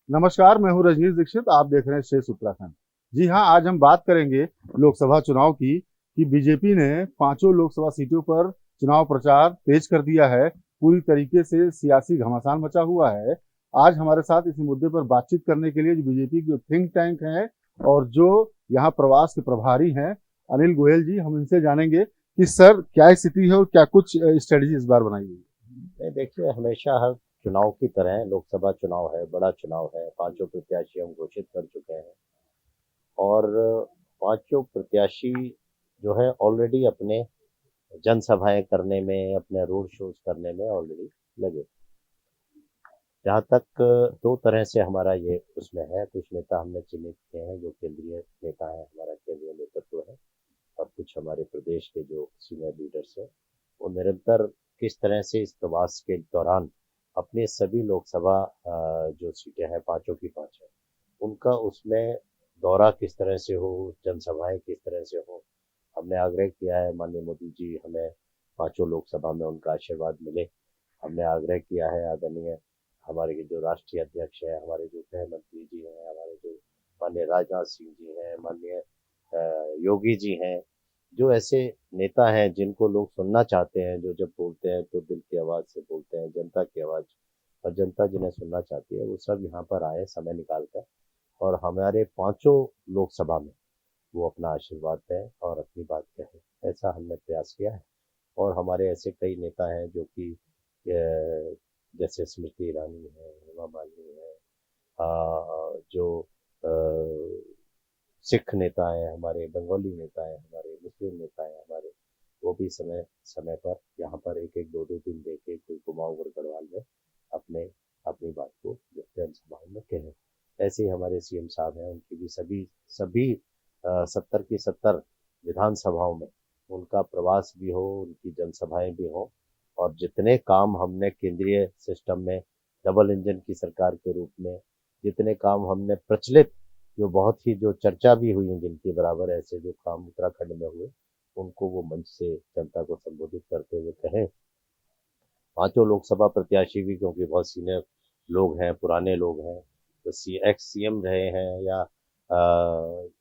नमस्कार, मैं हूँ रजनीश दीक्षित। आप देख रहे हैं शेष उत्तराखंड। जी हाँ, आज हम बात करेंगे लोकसभा चुनाव की कि बीजेपी ने पांचों लोकसभा सीटों पर चुनाव प्रचार तेज कर दिया है। पूरी तरीके से सियासी घमासान मचा हुआ है। आज हमारे साथ इस मुद्दे पर बातचीत करने के लिए जो बीजेपी के थिंक टैंक हैं और जो यहाँ प्रवास के प्रभारी हैं, अनिल गोयल जी, हम इनसे जानेंगे कि सर क्या स्थिति है और क्या कुछ स्ट्रेटेजी इस बार बनाई गई है। नहीं, देखिए, हमेशा हर चुनाव की तरह लोकसभा चुनाव है, बड़ा चुनाव है। पांचों प्रत्याशी हम घोषित कर चुके हैं और पांचों प्रत्याशी जो है ऑलरेडी अपने जनसभाएं करने में, अपने रोड शोज करने में ऑलरेडी लगे। जहाँ तक दो तरह से हमारा ये उसमें है, कुछ नेता हमने चिन्हित किए हैं जो केंद्रीय नेता है, हमारा केंद्रीय नेतृत्व है, और कुछ हमारे प्रदेश के जो सीनियर लीडर्स हैं, वो निरंतर किस तरह से इस प्रवास के दौरान अपने सभी लोकसभा जो सीटें हैं, पांचों की पांच है, उनका उसमें दौरा किस तरह से हो, जनसभाएं किस तरह से हो। हमने आग्रह किया है, माननीय मोदी जी हमें पांचों लोकसभा में उनका आशीर्वाद मिले। हमने आग्रह किया है आदरणीय हमारे जो राष्ट्रीय अध्यक्ष हैं, हमारे जो गृह मंत्री जी हैं, हमारे जो माननीय राजनाथ सिंह जी हैं, माननीय योगी जी हैं, जो ऐसे नेता हैं जिनको लोग सुनना चाहते हैं, जो जब बोलते हैं तो दिल की आवाज़ से बोलते हैं, जनता की आवाज़, और जनता जिन्हें सुनना चाहती है वो सब यहाँ पर आए समय निकाल कर, और हमारे पांचों लोकसभा में वो अपना आशीर्वाद दें और अपनी बात कहें। ऐसा हमने प्रयास किया है। और हमारे ऐसे कई नेता हैं जो कि जैसे स्मृति ईरानी है, हेमा मालिनी है, जो सिख नेता हैं हमारे, बंगाली नेता हैं हमारे, मुस्लिम नेता हैं हमारे, वो भी समय समय पर यहाँ पर एक एक दो दो दिन देके कोई कुमाऊं गढ़वाल में अपने अपनी बात को जनसभाओं में कहें। ऐसे ही हमारे सीएम साहब हैं, उनकी भी सभी सभी 70 की 70 विधानसभाओं में उनका प्रवास भी हो, उनकी जनसभाएं भी हो, और जितने काम हमने केंद्रीय सिस्टम में डबल इंजन की सरकार के रूप में जितने काम हमने प्रचलित, जो बहुत ही जो चर्चा भी हुई है जिनके बराबर ऐसे जो काम उत्तराखंड में हुए, उनको वो मंच से जनता को संबोधित करते हुए कहें। पांचों लोकसभा प्रत्याशी भी क्योंकि बहुत सीनियर लोग हैं, पुराने लोग हैं, तो एक्स सीएम रहे हैं या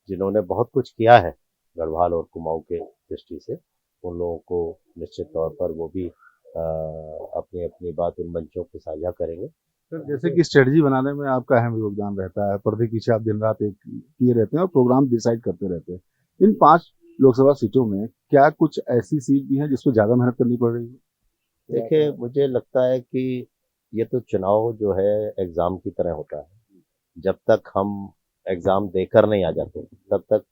जिन्होंने बहुत कुछ किया है गढ़वाल और कुमाऊं के दृष्टि से, उन लोगों को निश्चित तौर पर वो भी अपनी अपनी बात उन मंचों पे साझा करेंगे। सर जैसे कि स्ट्रेटजी बनाने में आपका अहम योगदान रहता है, पर्दे के पीछे आप दिन रात एक किए रहते हैं और प्रोग्राम डिसाइड करते रहते हैं। इन पांच लोकसभा सीटों में क्या कुछ ऐसी सीट भी हैं जिस पर ज्यादा मेहनत करनी पड़ रही है? देखिए, मुझे लगता है कि ये तो चुनाव जो है एग्जाम की तरह होता है। जब तक हम एग्जाम देकर नहीं आ जाते तब तक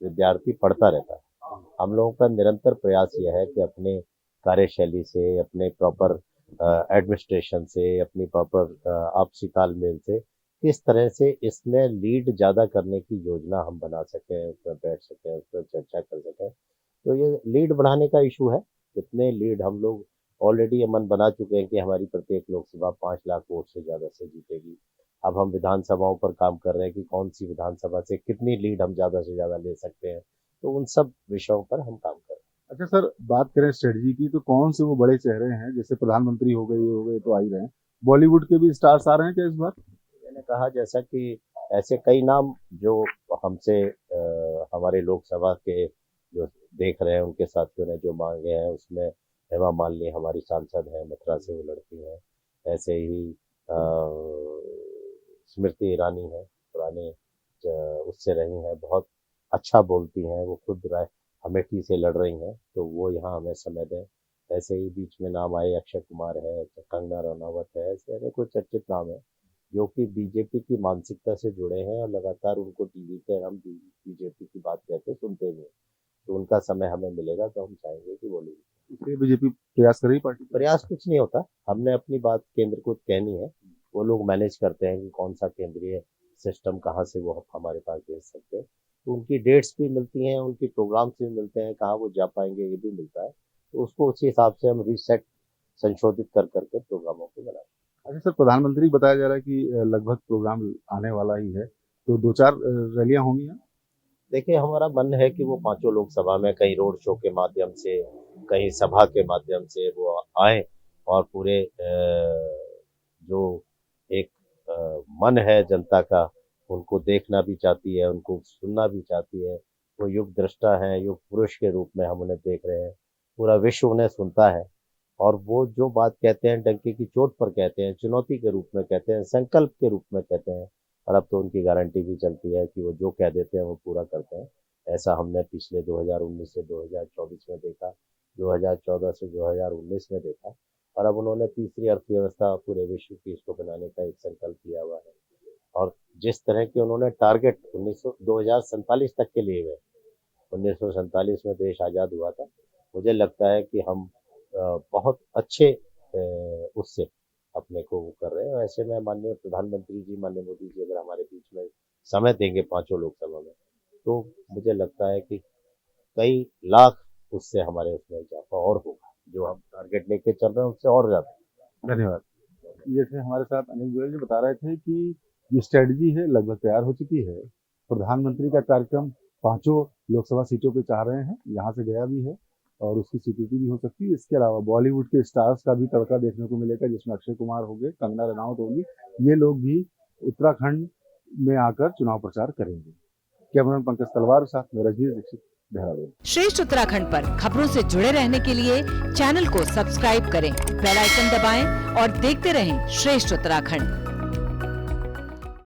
विद्यार्थी पढ़ता रहता है। हम लोगों का निरंतर प्रयास यह है कि अपने कार्यशैली से, अपने प्रॉपर एडमिनिस्ट्रेशन से, अपनी प्रॉपर आपसी तालमेल से किस तरह से इसमें लीड ज़्यादा करने की योजना हम बना सकें, उसमें बैठ सकें, उस पर चर्चा कर सकें। तो ये लीड बढ़ाने का इशू है। कितने लीड हम लोग ऑलरेडी ये मन बना चुके हैं कि हमारी प्रत्येक लोकसभा 5 लाख वोट से ज़्यादा से जीतेगी। अब हम विधानसभाओं पर काम कर रहे हैं कि कौन सी विधानसभा से कितनी लीड हम ज़्यादा से ज़्यादा ले सकते हैं। तो उन सब विषयों पर हम काम कर रहे हैं। अच्छा सर, बात करें स्ट्रेटजी की तो कौन से वो बड़े चेहरे हैं, जैसे प्रधानमंत्री हो गए, ये हो गए तो आ ही रहे हैं। बॉलीवुड के भी स्टार्स आ रहे हैं क्या इस बार? मैंने कहा जैसा कि ऐसे कई नाम जो हमसे हमारे लोकसभा के जो देख रहे हैं उनके साथियों ने जो मांगे हैं, उसमें हेमा मालिनी हमारी सांसद हैं, मथुरा से वो लड़ती हैं। ऐसे ही स्मृति ईरानी है, पुराने उससे रही हैं, बहुत अच्छा बोलती हैं, वो खुद अमेठी से लड़ रही हैं, तो वो यहाँ हमें समय दें। ऐसे ही बीच में नाम आए, अक्षय कुमार है, कंगना रनावत है, ऐसे अनेकों चर्चित नाम है जो कि बीजेपी की मानसिकता से जुड़े हैं और लगातार उनको टीवी पे हम बीजेपी की बात कहते सुनते हुए, तो उनका समय हमें मिलेगा तो हम चाहेंगे कि वो लोग। इसलिए बीजेपी प्रयास कर रही पार्टी को। प्रयास कुछ नहीं होता, हमने अपनी बात केंद्र को कहनी है, वो लोग मैनेज करते हैं कि कौन सा केंद्रीय सिस्टम कहाँ से वो हमारे पास भेज सकते हैं। तो उनकी डेट्स भी मिलती हैं, उनकी प्रोग्राम्स भी मिलते हैं, कहाँ वो जा पाएंगे ये भी मिलता है, तो उसको उसी हिसाब से हम रीसेट संशोधित कर करके प्रोग्रामों को बनाते हैं। अच्छा सर, प्रधानमंत्री बताया जा रहा है कि लगभग प्रोग्राम आने वाला ही है, तो दो चार रैलियां होंगी यहाँ। देखिए, हमारा मन है कि वो पांचों लोकसभा में कहीं रोड शो के माध्यम से, कहीं सभा के माध्यम से वो आए और पूरे जो एक मन है जनता का, उनको देखना भी चाहती है, उनको सुनना भी चाहती है। वो युग दृष्टा हैं, युग पुरुष के रूप में हम उन्हें देख रहे हैं। पूरा विश्व उन्हें सुनता है और वो जो बात कहते हैं डंके की चोट पर कहते हैं, चुनौती के रूप में कहते हैं, संकल्प के रूप में कहते हैं और अब तो उनकी गारंटी भी चलती है कि वो जो कह देते हैं वो पूरा करते हैं। ऐसा हमने पिछले 2019 से 2024 में देखा, 2014 से 2019 में देखा और अब उन्होंने तीसरी अर्थव्यवस्था पूरे विश्व की इसको बनाने का एक संकल्प लिया हुआ है और जिस तरह के उन्होंने टारगेट 2047 तक के लिए हुए, 1947 में देश आज़ाद हुआ था। मुझे लगता है कि हम बहुत अच्छे उससे अपने को वो कर रहे हैं। ऐसे में माननीय प्रधानमंत्री जी, माननीय मोदी जी अगर हमारे बीच में समय देंगे पांचों लोकसभा में, तो मुझे लगता है कि कई लाख उससे हमारे उसमें इजाफा और होगा। जो हम टारगेट लेके चल रहे हैं उससे और ज्यादा। धन्यवाद। ये थे हमारे साथ अनिल गोयल जी, बता रहे थे कि ये स्ट्रेटजी है लगभग तैयार हो चुकी है। प्रधानमंत्री का कार्यक्रम पांचों लोकसभा सीटों पे चाह रहे हैं, यहाँ से गया भी है और उसकी स्वीकृति भी हो सकती है। इसके अलावा बॉलीवुड के स्टार्स का भी तड़का देखने को मिलेगा, जिसमें अक्षय कुमार होंगे, कंगना रनावत होगी। ये लोग भी उत्तराखंड में आकर चुनाव प्रचार करेंगे। कैमरामैन पंकज तलवार के साथ मैं रजनीश दीक्षित, देहरादून। श्रेष्ठ उत्तराखंड पर खबरों से जुड़े रहने के लिए चैनल को सब्सक्राइब करें, बेल आइकन दबाएं और देखते रहें श्रेष्ठ उत्तराखंड।